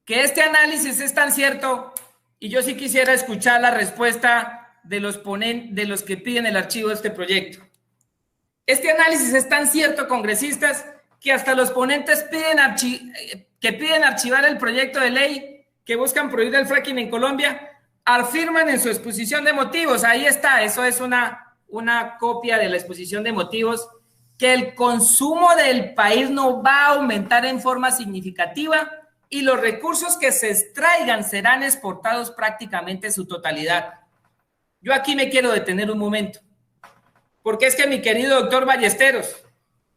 que este análisis es tan cierto, y yo sí quisiera escuchar la respuesta de los que piden el archivo de este proyecto. Este análisis es tan cierto, congresistas, que hasta los ponentes piden archivar el proyecto de ley que buscan prohibir el fracking en Colombia, afirman en su exposición de motivos, ahí está, eso es una copia de la exposición de motivos, que el consumo del país no va a aumentar en forma significativa y los recursos que se extraigan serán exportados prácticamente en su totalidad. Yo aquí me quiero detener un momento, porque es que mi querido doctor Ballesteros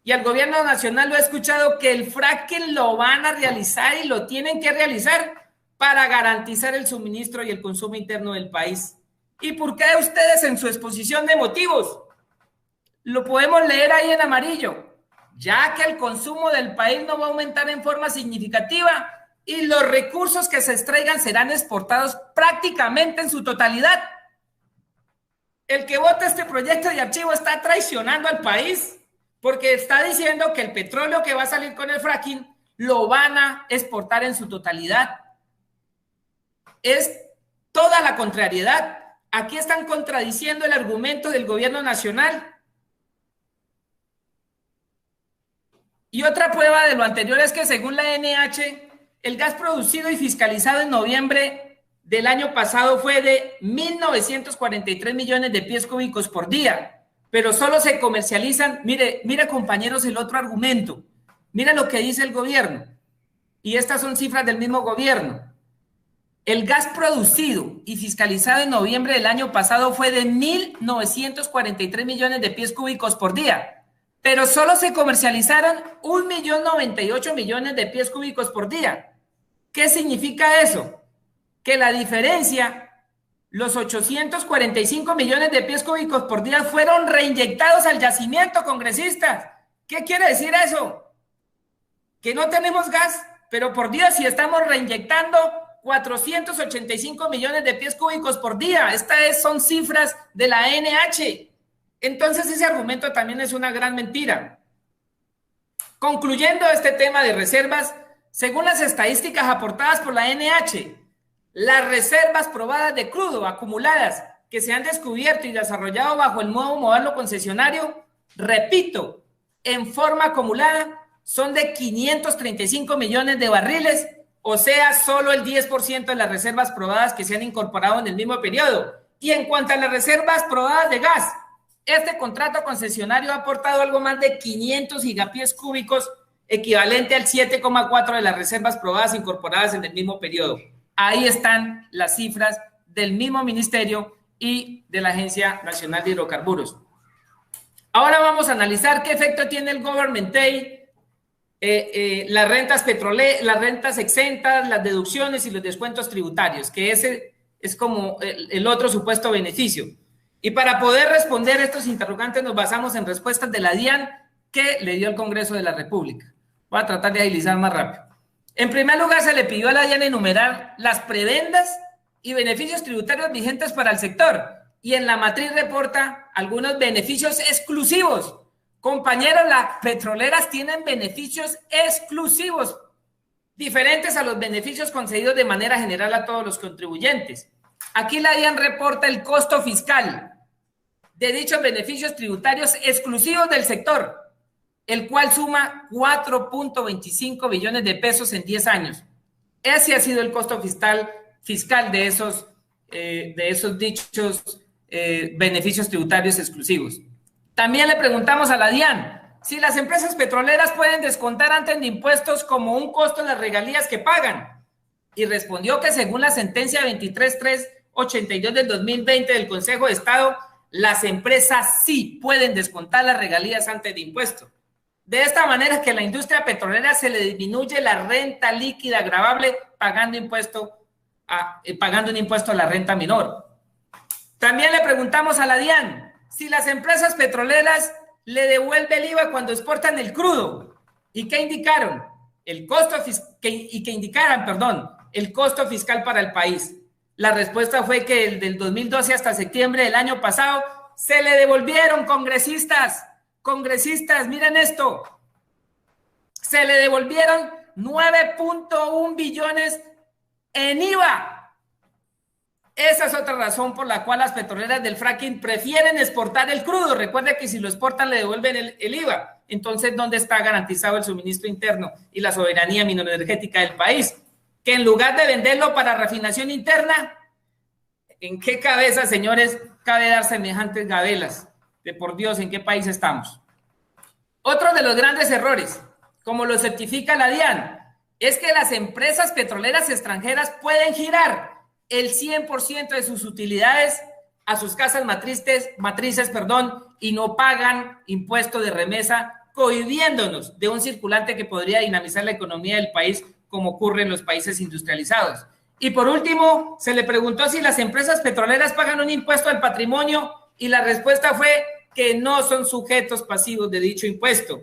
y al gobierno nacional lo he escuchado que el fracking lo van a realizar y lo tienen que realizar para garantizar el suministro y el consumo interno del país. ¿Y por qué ustedes en su exposición de motivos? Lo podemos leer ahí en amarillo, ya que el consumo del país no va a aumentar en forma significativa y los recursos que se extraigan serán exportados prácticamente en su totalidad. El que vota este proyecto de archivo está traicionando al país porque está diciendo que el petróleo que va a salir con el fracking lo van a exportar en su totalidad. Es toda la contrariedad. Aquí están contradiciendo el argumento del gobierno nacional. Y otra prueba de lo anterior es que según la NH, el gas producido y fiscalizado en noviembre del año pasado fue de 1.943 millones de pies cúbicos por día, pero solo se comercializan, mire compañeros, el otro argumento, mira lo que dice el gobierno, y estas son cifras del mismo gobierno. El gas producido y fiscalizado en noviembre del año pasado fue de 1.943 millones de pies cúbicos por día, pero solo se comercializaron 1.098.000.000 de pies cúbicos por día. ¿Qué significa eso? Que la diferencia, los 845 millones de pies cúbicos por día fueron reinyectados al yacimiento, congresistas. ¿Qué quiere decir eso? Que no tenemos gas, pero por día sí estamos reinyectando 485 millones de pies cúbicos por día. Estas son cifras de la NH. Entonces ese argumento también es una gran mentira. Concluyendo este tema de reservas, según las estadísticas aportadas por la NH, las reservas probadas de crudo acumuladas que se han descubierto y desarrollado bajo el nuevo modelo concesionario, repito, en forma acumulada son de 535 millones de barriles, o sea, solo el 10% de las reservas probadas que se han incorporado en el mismo periodo. Y en cuanto a las reservas probadas de gas, este contrato concesionario ha aportado algo más de 500 gigapies cúbicos, equivalente al 7,4% de las reservas probadas incorporadas en el mismo periodo. Ahí están las cifras del mismo ministerio y de la Agencia Nacional de Hidrocarburos. Ahora vamos a analizar qué efecto tiene el Government Take, las rentas petroleras, las rentas exentas, las deducciones y los descuentos tributarios, que ese es como el otro supuesto beneficio. Y para poder responder estos interrogantes nos basamos en respuestas de la DIAN que le dio el Congreso de la República. Voy a tratar de agilizar más rápido. En primer lugar, se le pidió a la DIAN enumerar las prebendas y beneficios tributarios vigentes para el sector, y en la matriz reporta algunos beneficios exclusivos. Compañeros, las petroleras tienen beneficios exclusivos, diferentes a los beneficios concedidos de manera general a todos los contribuyentes. Aquí la DIAN reporta el costo fiscal de dichos beneficios tributarios exclusivos del sector, el cual suma 4.25 billones de pesos en 10 años. Ese ha sido el costo fiscal de esos dichos beneficios tributarios exclusivos. También le preguntamos a la DIAN si las empresas petroleras pueden descontar antes de impuestos como un costo de las regalías que pagan. Y respondió que según la sentencia 23382 del 2020 del Consejo de Estado, las empresas sí pueden descontar las regalías antes de impuestos. De esta manera que a la industria petrolera se le disminuye la renta líquida gravable pagando un impuesto a la renta menor. También le preguntamos a la DIAN si las empresas petroleras le devuelven el IVA cuando exportan el crudo. ¿Y qué indicaron? El costo fiscal para el país. La respuesta fue que del 2012 hasta septiembre del año pasado se le devolvieron, congresistas, miren esto, se le devolvieron 9.1 billones en IVA. Esa es otra razón por la cual las petroleras del fracking prefieren exportar el crudo. Recuerde que si lo exportan le devuelven el IVA. Entonces, ¿dónde está garantizado el suministro interno y la soberanía mineroenergética del país? Que en lugar de venderlo para refinación interna, ¿en qué cabeza, señores, cabe dar semejantes gabelas? De por Dios, ¿en qué país estamos? Otro de los grandes errores, como lo certifica la DIAN, es que las empresas petroleras extranjeras pueden girar el 100% de sus utilidades a sus casas matrices, y no pagan impuesto de remesa, cohibiéndonos de un circulante que podría dinamizar la economía del país, como ocurre en los países industrializados. Y por último, se le preguntó si las empresas petroleras pagan un impuesto al patrimonio, y la respuesta fue que no son sujetos pasivos de dicho impuesto.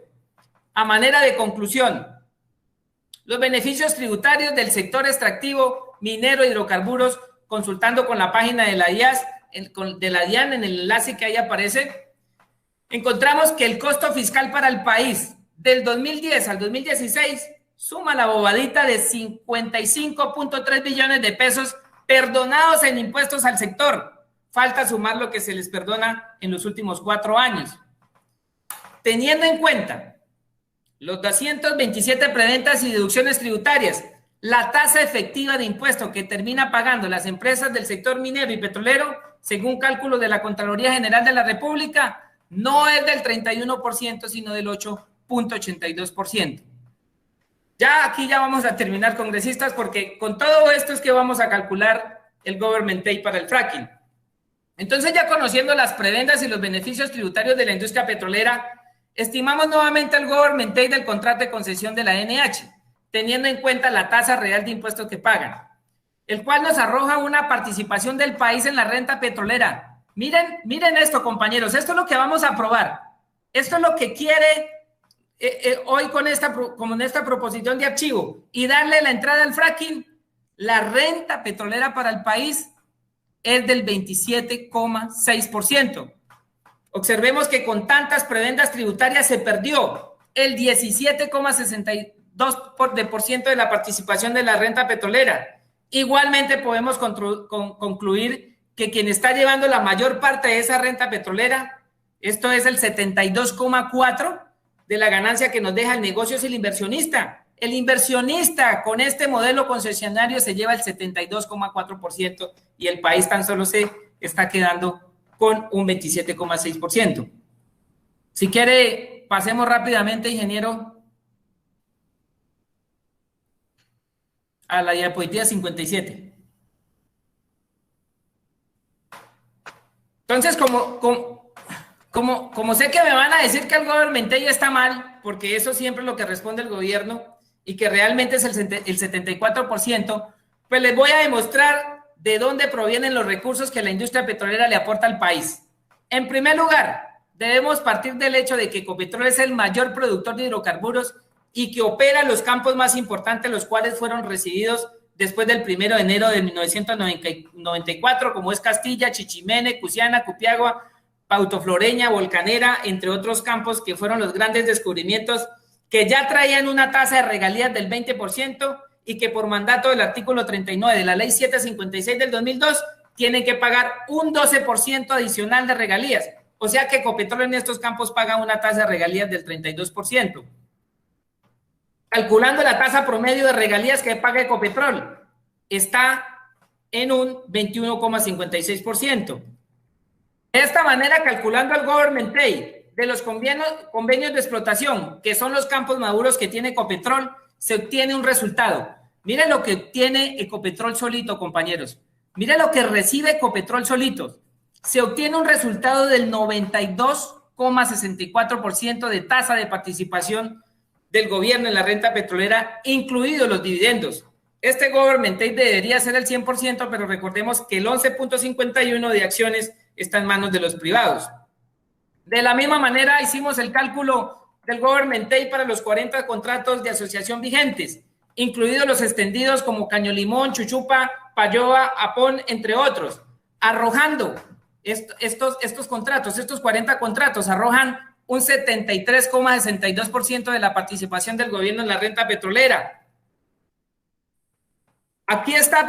A manera de conclusión, los beneficios tributarios del sector extractivo, minero, hidrocarburos, consultando con la página de la IAS, de la DIAN, en el enlace que ahí aparece, encontramos que el costo fiscal para el país del 2010 al 2016 suma la bobadita de 55.3 billones de pesos perdonados en impuestos al sector. Falta sumar lo que se les perdona en los últimos 4 años. Teniendo en cuenta los 227 preventas y deducciones tributarias, la tasa efectiva de impuesto que termina pagando las empresas del sector minero y petrolero, según cálculos de la Contraloría General de la República, no es del 31%, sino del 8.82%. Ya aquí ya vamos a terminar, congresistas, porque con todo esto es que vamos a calcular el government take para el fracking. Entonces, ya conociendo las prebendas y los beneficios tributarios de la industria petrolera, estimamos nuevamente el government take del contrato de concesión de la NH, teniendo en cuenta la tasa real de impuestos que pagan, el cual nos arroja una participación del país en la renta petrolera. Miren esto, compañeros, esto es lo que vamos a aprobar. Esto es lo que quiere hoy con esta proposición de archivo y darle la entrada al fracking. La renta petrolera para el país es del 27,6%. Observemos que con tantas prebendas tributarias se perdió el 17,62% de la participación de la renta petrolera. Igualmente podemos concluir que quien está llevando la mayor parte de esa renta petrolera, esto es el 72,4% de la ganancia que nos deja el negocio, es el inversionista. El inversionista con este modelo concesionario se lleva el 72,4% y el país tan solo se está quedando con un 27,6%. Si quiere, pasemos rápidamente, ingeniero, a la diapositiva 57. Entonces, como sé que me van a decir que el government take está mal, porque eso siempre es lo que responde el gobierno, y que realmente es el 74%, pues les voy a demostrar de dónde provienen los recursos que la industria petrolera le aporta al país. En primer lugar, debemos partir del hecho de que Ecopetrol es el mayor productor de hidrocarburos y que opera los campos más importantes, los cuales fueron recibidos después del 1 de enero de 1994, como es Castilla, Chichimene, Cusiana, Cupiagua, Pautofloreña, Volcanera, entre otros campos que fueron los grandes descubrimientos que ya traían una tasa de regalías del 20% y que por mandato del artículo 39 de la Ley 756 del 2002 tienen que pagar un 12% adicional de regalías. O sea que Ecopetrol en estos campos paga una tasa de regalías del 32%. Calculando la tasa promedio de regalías que paga Ecopetrol, está en un 21,56%. De esta manera, calculando el government take de los convenios de explotación, que son los campos maduros que tiene Ecopetrol, se obtiene un resultado. Miren lo que obtiene Ecopetrol solito, compañeros. Miren lo que recibe Ecopetrol solito. Se obtiene un resultado del 92,64% de tasa de participación del gobierno en la renta petrolera, incluidos los dividendos. Este government take debería ser el 100%, pero recordemos que el 11,51% de acciones está en manos de los privados. De la misma manera, hicimos el cálculo del government take para los 40 contratos de asociación vigentes, incluidos los extendidos como Caño Limón, Chuchupa, Payoa, Apón, entre otros, arrojando estos contratos, estos 40 contratos, arrojan un 73,62% de la participación del gobierno en la renta petrolera. Aquí está,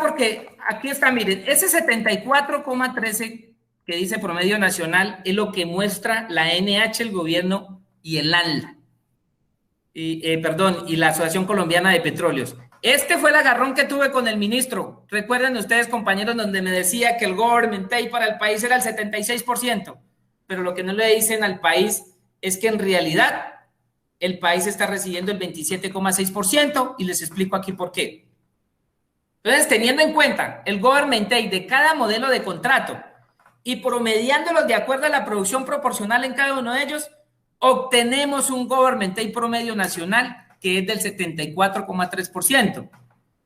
miren, ese 74,13% que dice promedio nacional es lo que muestra la NH, el gobierno y el ANLA, y la Asociación Colombiana de Petróleos. Este fue el agarrón que tuve con el ministro. Recuerden ustedes, compañeros, donde me decía que el government take para el país era el 76%, pero lo que no le dicen al país es que en realidad el país está recibiendo el 27,6% y les explico aquí por qué. Entonces, teniendo en cuenta el government take de cada modelo de contrato y promediándolos de acuerdo a la producción proporcional en cada uno de ellos, obtenemos un government take promedio nacional que es del 74,3%.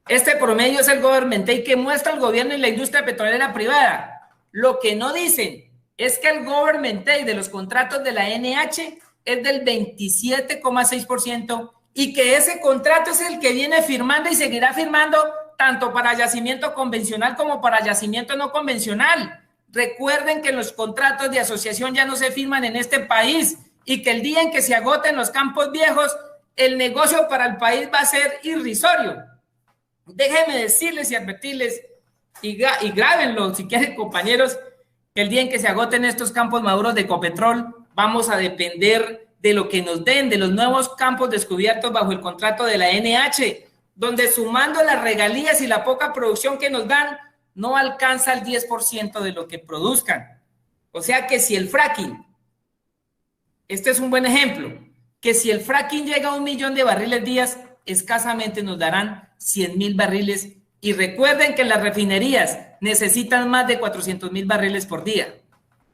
Este promedio es el government take que muestra el gobierno y la industria petrolera privada. Lo que no dicen es que el government take de los contratos de la NH es del 27,6% y que ese contrato es el que viene firmando y seguirá firmando tanto para yacimiento convencional como para yacimiento no convencional. Recuerden que los contratos de asociación ya no se firman en este país y que el día en que se agoten los campos viejos, el negocio para el país va a ser irrisorio. Déjenme decirles y advertirles, y grábenlo si quieren, compañeros, que el día en que se agoten estos campos maduros de Ecopetrol, vamos a depender de lo que nos den, de los nuevos campos descubiertos bajo el contrato de la NH, donde sumando las regalías y la poca producción que nos dan, no alcanza el 10% de lo que produzcan. O sea que si el fracking, este es un buen ejemplo, que si el fracking llega a 1 millón de barriles días, escasamente nos darán 100,000 barriles. Y recuerden que las refinerías necesitan más de 400,000 barriles por día.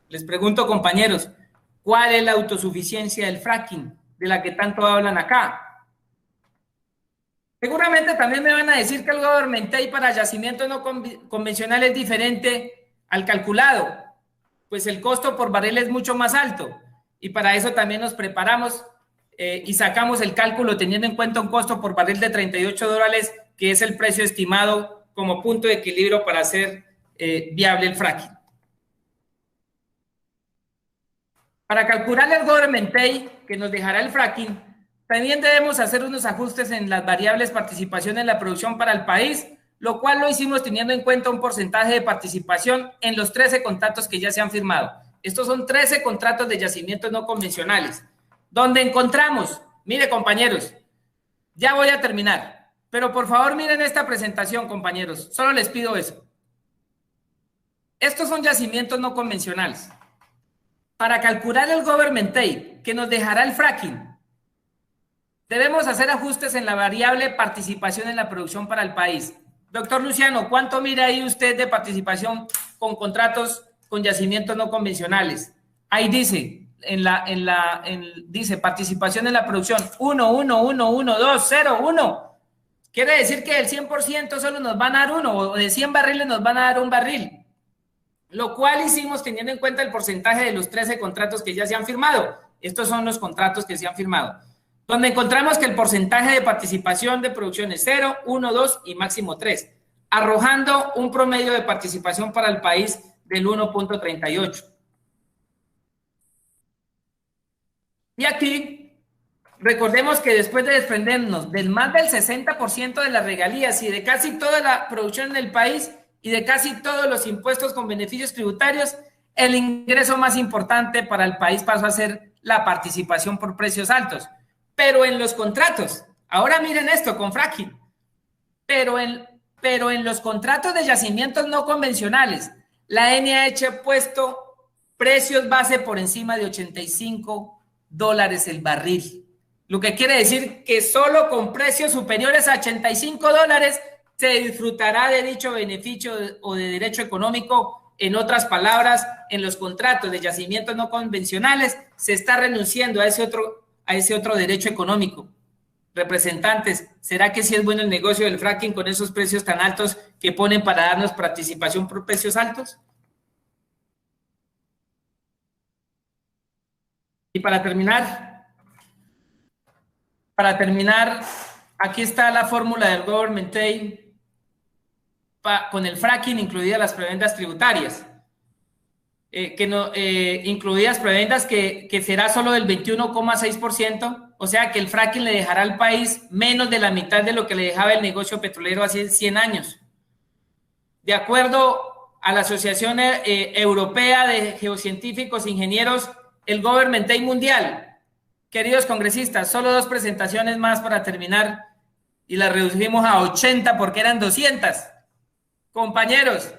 Les pregunto, compañeros, ¿cuál es la autosuficiencia del fracking de la que tanto hablan acá? Seguramente también me van a decir que el government take para yacimientos no convencional es diferente al calculado, pues el costo por barril es mucho más alto y para eso también nos preparamos y sacamos el cálculo teniendo en cuenta un costo por barril de $38, que es el precio estimado como punto de equilibrio para hacer viable el fracking. Para calcular el government take que nos dejará el fracking, también debemos hacer unos ajustes en las variables participación en la producción para el país, lo cual lo hicimos teniendo en cuenta un porcentaje de participación en los 13 contratos que ya se han firmado. Estos son 13 contratos de yacimientos no convencionales, donde encontramos, mire compañeros, ya voy a terminar, pero por favor miren esta presentación, compañeros, solo les pido eso. Estos son yacimientos no convencionales. Para calcular el government take que nos dejará el fracking, debemos hacer ajustes en la variable participación en la producción para el país. Doctor Luciano, ¿cuánto mira ahí usted de participación con contratos con yacimientos no convencionales? Ahí dice, dice participación en la producción 1, 1, 1, 1, 2, 0, 1. Quiere decir que del 100% solo nos van a dar 1, o de 100 barriles nos van a dar 1 barril. Lo cual hicimos teniendo en cuenta el porcentaje de los 13 contratos que ya se han firmado. Estos son los contratos que se han firmado, donde encontramos que el porcentaje de participación de producción es 0, 1, 2 y máximo 3, arrojando un promedio de participación para el país del 1.38. Y aquí, recordemos que después de desprendernos del más del 60% de las regalías y de casi toda la producción en el país y de casi todos los impuestos con beneficios tributarios, el ingreso más importante para el país pasó a ser la participación por precios altos. Pero en los contratos, ahora miren esto con fracking, pero en los contratos de yacimientos no convencionales, la NH ha puesto precios base por encima de $85 el barril. Lo que quiere decir que solo con precios superiores a $85 se disfrutará de dicho beneficio o de derecho económico. En otras palabras, en los contratos de yacimientos no convencionales se está renunciando a ese otro derecho económico. Representantes, ¿será que sí es bueno el negocio del fracking con esos precios tan altos que ponen para darnos participación por precios altos? Y para terminar, aquí está la fórmula del government take con el fracking incluidas las prebendas tributarias, incluidas prebendas que será solo del 21,6%, o sea que el fracking le dejará al país menos de la mitad de lo que le dejaba el negocio petrolero hace 100 años. De acuerdo a la Asociación Europea de Geocientíficos e Ingenieros, el government take mundial, queridos congresistas, solo 2 presentaciones más para terminar y las reducimos a 80 porque eran 200. Compañeros,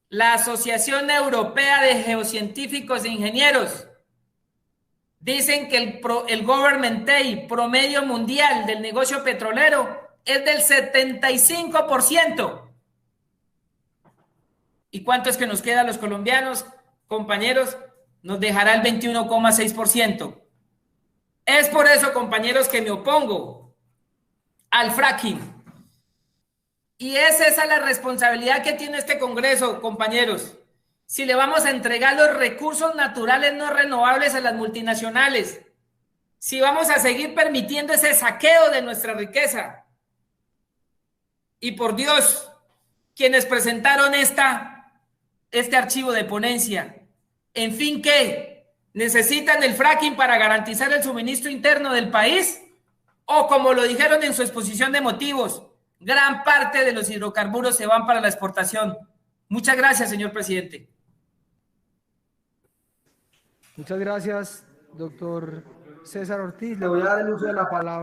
la Asociación Europea de Geocientíficos e Ingenieros dicen que el government take promedio mundial del negocio petrolero es del 75%. ¿Y cuánto es que nos queda a los colombianos, compañeros? Nos dejará el 21,6%. Es por eso, compañeros, que me opongo al fracking. Y es esa la responsabilidad que tiene este Congreso, compañeros. Si le vamos a entregar los recursos naturales no renovables a las multinacionales, si vamos a seguir permitiendo ese saqueo de nuestra riqueza. Y por Dios, quienes presentaron esta este archivo de ponencia? En fin, ¿qué? ¿Necesitan el fracking para garantizar el suministro interno del país? O como lo dijeron en su exposición de motivos, gran parte de los hidrocarburos se van para la exportación. Muchas gracias, señor presidente. Muchas gracias, doctor César Ortiz. Le voy a dar el uso de la palabra.